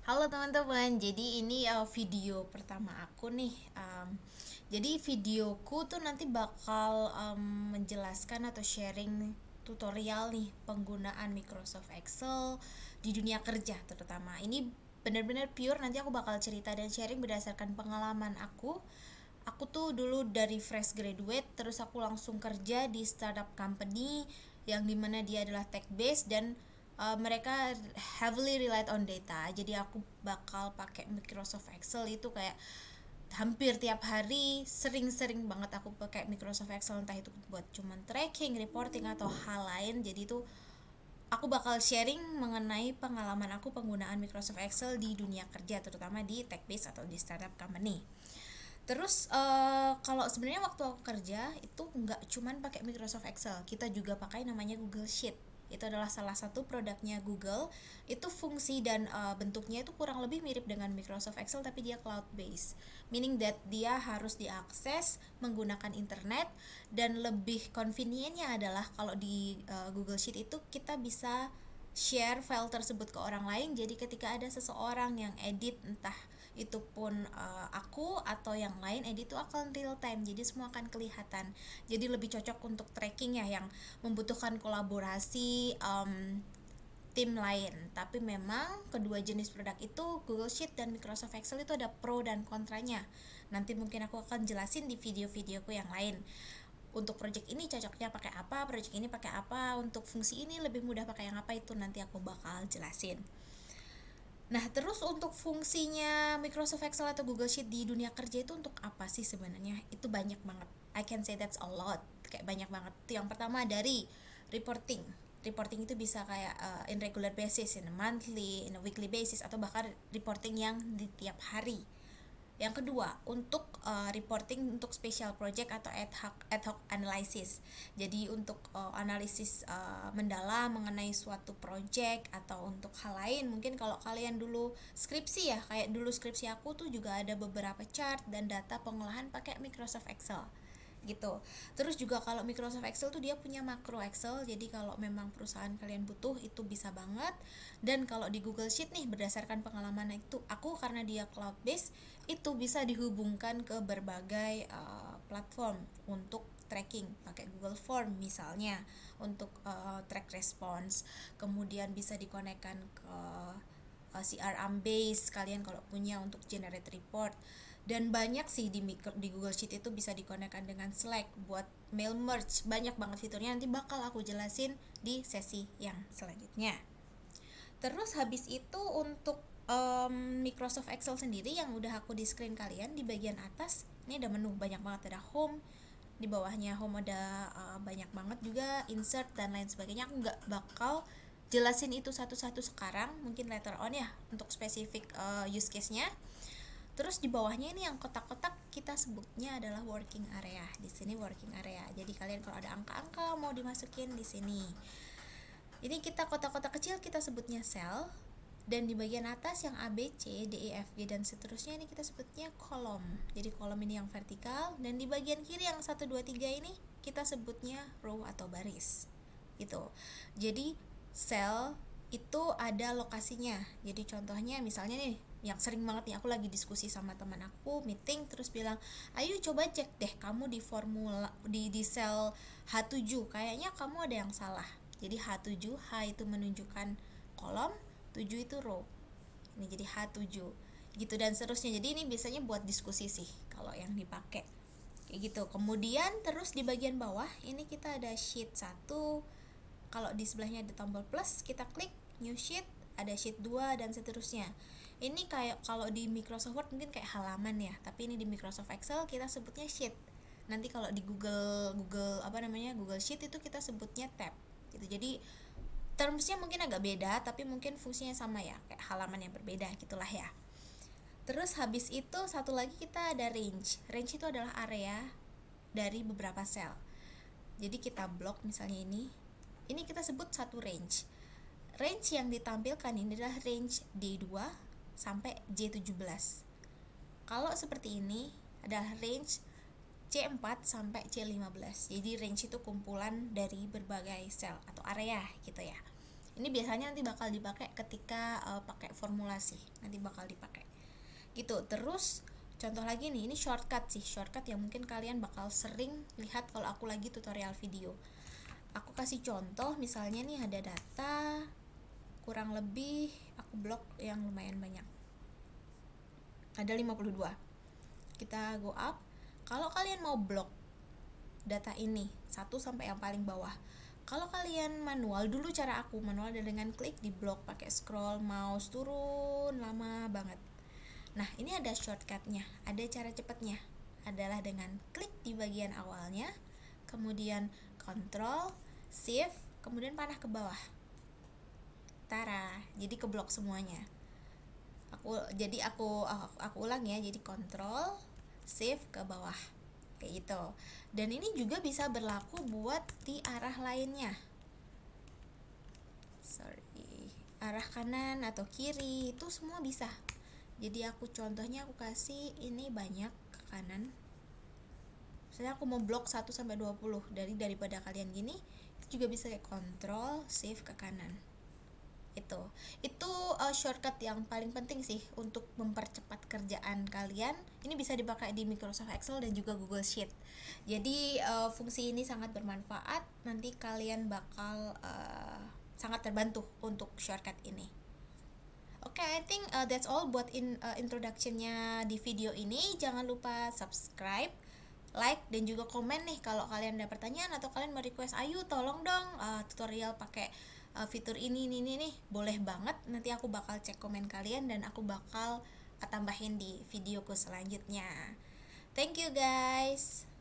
Halo teman-teman, jadi ini video pertama aku nih. Jadi videoku tuh nanti bakal menjelaskan atau sharing tutorial nih penggunaan Microsoft Excel di dunia kerja terutama. Ini benar-benar pure, nanti aku bakal cerita dan sharing berdasarkan pengalaman aku. Aku tuh dulu dari fresh graduate, terus aku langsung kerja di startup company yang dimana dia adalah tech based dan mereka heavily relied on data. Jadi aku bakal pakai Microsoft Excel itu kayak hampir tiap hari, sering-sering banget aku pakai Microsoft Excel, entah itu buat cuman tracking, reporting atau hal lain. Jadi itu aku bakal sharing mengenai pengalaman aku penggunaan Microsoft Excel di dunia kerja, terutama di tech base atau di startup company. Terus kalau sebenarnya waktu aku kerja itu nggak cuman pakai Microsoft Excel, kita juga pakai namanya Google Sheet. Itu adalah salah satu produknya Google. Itu fungsi dan bentuknya itu kurang lebih mirip dengan Microsoft Excel, tapi dia cloud based. Meaning that dia harus diakses menggunakan internet, dan lebih convenientnya adalah kalau di Google Sheet itu kita bisa share file tersebut ke orang lain. Jadi ketika ada seseorang yang edit, entah itu pun aku atau yang lain edit, itu akan real time, jadi semua akan kelihatan. Jadi lebih cocok untuk tracking ya, yang membutuhkan kolaborasi tim lain. Tapi memang kedua jenis produk itu, Google Sheet dan Microsoft Excel, itu ada pro dan kontranya. Nanti mungkin aku akan jelasin di video-videoku yang lain. Untuk project ini cocoknya pakai apa, project ini pakai apa, untuk fungsi ini lebih mudah pakai yang apa, itu nanti aku bakal jelasin. Nah, terus untuk fungsinya Microsoft Excel atau Google Sheet di dunia kerja itu untuk apa sih sebenarnya? Itu banyak banget. I can say that's a lot. Kayak banyak banget. Yang pertama dari reporting. Reporting itu bisa kayak in regular basis, in a monthly, in a weekly basis, atau bahkan reporting yang di tiap hari. Yang kedua, untuk reporting untuk special project atau ad hoc analysis. Jadi untuk analisis mendalam mengenai suatu project atau untuk hal lain. Mungkin kalau kalian dulu skripsi ya, kayak dulu skripsi aku tuh juga ada beberapa chart dan data pengolahan pakai Microsoft Excel gitu. Terus juga kalau Microsoft Excel tuh dia punya makro Excel, jadi kalau memang perusahaan kalian butuh itu bisa banget. Dan kalau di Google Sheet nih, berdasarkan pengalaman itu aku, karena dia cloud based, itu bisa dihubungkan ke berbagai platform untuk tracking, pakai Google Form misalnya untuk track response, kemudian bisa dikonekkan ke CRM base kalian kalau punya untuk generate report. Dan banyak sih di Google Sheet itu bisa dikonekkan dengan Slack buat mail merge, banyak banget fiturnya, nanti bakal aku jelasin di sesi yang selanjutnya. Terus habis itu untuk Microsoft Excel sendiri yang udah aku di screen kalian, di bagian atas ini ada menu banyak banget, ada home, di bawahnya home ada banyak banget juga insert dan lain sebagainya. Aku nggak bakal jelasin itu satu-satu sekarang, mungkin later on ya untuk spesifik use case-nya. Terus di bawahnya ini yang kotak-kotak kita sebutnya adalah working area. Di sini working area. Jadi kalian kalau ada angka-angka mau dimasukin di sini. Ini kita kotak-kotak kecil kita sebutnya cell, dan di bagian atas yang A, B, C, D, E, F, G dan seterusnya ini kita sebutnya kolom. Jadi kolom ini yang vertikal, dan di bagian kiri yang 1 2 3 ini kita sebutnya row atau baris. Gitu. Jadi cell itu ada lokasinya. Jadi contohnya misalnya nih, yang sering banget nih, aku lagi diskusi sama teman aku, meeting, terus bilang, ayo coba cek deh kamu di formula di sel H7, kayaknya kamu ada yang salah. Jadi H7, H itu menunjukkan kolom, 7 itu row. Ini jadi H7 gitu dan seterusnya. Jadi ini biasanya buat diskusi sih kalau yang dipakai kayak gitu. Kemudian terus di bagian bawah ini kita ada sheet 1. Kalau di sebelahnya ada tombol plus, kita klik new sheet, ada sheet 2 dan seterusnya. Ini kayak kalau di Microsoft Word mungkin kayak halaman ya, tapi ini di Microsoft Excel kita sebutnya sheet. Nanti kalau di Google Sheet itu kita sebutnya tab gitu. Jadi termsnya mungkin agak beda, tapi mungkin fungsinya sama ya, kayak halaman yang berbeda gitulah ya. Terus habis itu satu lagi kita ada range. Range itu adalah area dari beberapa sel. Jadi kita blok misalnya ini kita sebut satu range. Range yang ditampilkan ini adalah range D2 sampai J17. Kalau seperti ini adalah range C4 sampai C15. Jadi range itu kumpulan dari berbagai sel atau area gitu ya. Ini biasanya nanti bakal dipakai ketika pakai formulasi, nanti bakal dipakai gitu. Terus contoh lagi nih, ini shortcut sih, shortcut yang mungkin kalian bakal sering lihat kalau aku lagi tutorial video. Aku kasih contoh, misalnya nih ada data kurang lebih aku blok yang lumayan banyak, ada 52. Kita go up. Kalau kalian mau blok data ini satu sampai yang paling bawah, kalau kalian manual, dulu cara aku manual dan dengan klik di blok pakai scroll mouse turun lama banget. Nah, ini ada shortcutnya, ada cara cepatnya, adalah dengan klik di bagian awalnya, kemudian Ctrl, Shift, kemudian panah ke bawah. Tara, jadi keblok semuanya. Aku ulang ya, jadi Ctrl, Shift ke bawah, kayak gitu. Dan ini juga bisa berlaku buat di arah lainnya. Arah kanan atau kiri itu semua bisa. Jadi contohnya aku kasih ini banyak ke kanan. Misalnya aku mau blok 1 sampai 20, daripada kalian gini, itu juga bisa kayak Ctrl Shift ke kanan. Itu shortcut yang paling penting sih untuk mempercepat kerjaan kalian. Ini bisa dipakai di Microsoft Excel dan juga Google Sheet. Jadi fungsi ini sangat bermanfaat. Nanti kalian bakal sangat terbantu untuk shortcut ini. Oke, I think that's all buat introductionnya di video ini. Jangan lupa subscribe, like, dan juga komen nih kalau kalian ada pertanyaan atau kalian mau request, ayo tolong dong tutorial pakai fitur ini nih, boleh banget. Nanti aku bakal cek komen kalian dan aku bakal tambahin di videoku selanjutnya. Thank you guys.